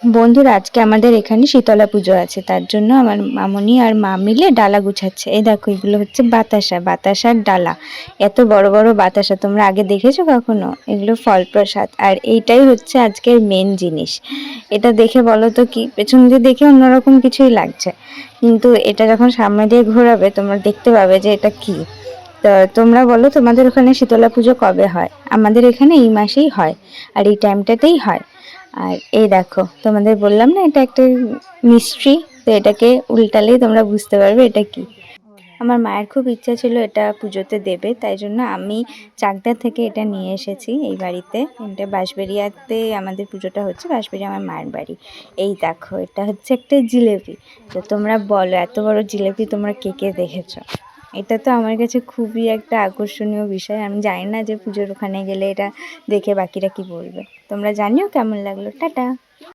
বন্ধুরা, আজকে আমাদের এখানে শীতলা পুজো আছে, তার জন্য আমার মামুনি আর মা মিলে ডালা গুছাচ্ছে। এই দেখো, এগুলো হচ্ছে বাতাসার ডালা। এত বড় বড় বাতাসা তোমরা আগে দেখেছো কখনো? এগুলো ফল প্রসাদ, আর এইটাই হচ্ছে আজকের মেন জিনিস। এটা দেখে বলো তো কি, পেছন দিয়ে দেখে অন্যরকম কিছুই লাগছে, কিন্তু এটা যখন সামনে দিয়ে ঘোরাবে তোমরা দেখতে পাবে যে এটা কি। তো তোমরা বলো, তোমাদের ওখানে শীতলা পুজো কবে হয়? আমাদের এখানে এই মাসেই হয়, আর এই টাইমটাতেই হয়। আর এই দেখো, তোমাদের বললাম না এটা একটা মিস্ট্রি, তো এটাকে উল্টালেই তোমরা বুঝতে পারবে এটা কি। আমার মায়ের খুব ইচ্ছা ছিল এটা পুজোতে দেবে, তাই জন্য আমি চাকদা থেকে এটা নিয়ে এসেছি এই বাড়িতে। এটা বাঁশবেড়িয়াতে আমাদের পুজোটা হচ্ছে, বাঁশবেড়িয়া আমার মায়ের বাড়ি। এই দেখো, এটা হচ্ছে একটা জিলেপি। তো তোমরা বলো, এত বড় জিলেপি তোমরা কে কে দেখেছো? এটা তো আমার কাছে খুবই একটা আকর্ষণীয় বিষয়। আমি জানি না যে পুজোর ওখানে গেলে এটা দেখে বাকিরা কি বলবে। তোমরা জানিও কেমন লাগলো। টাটা।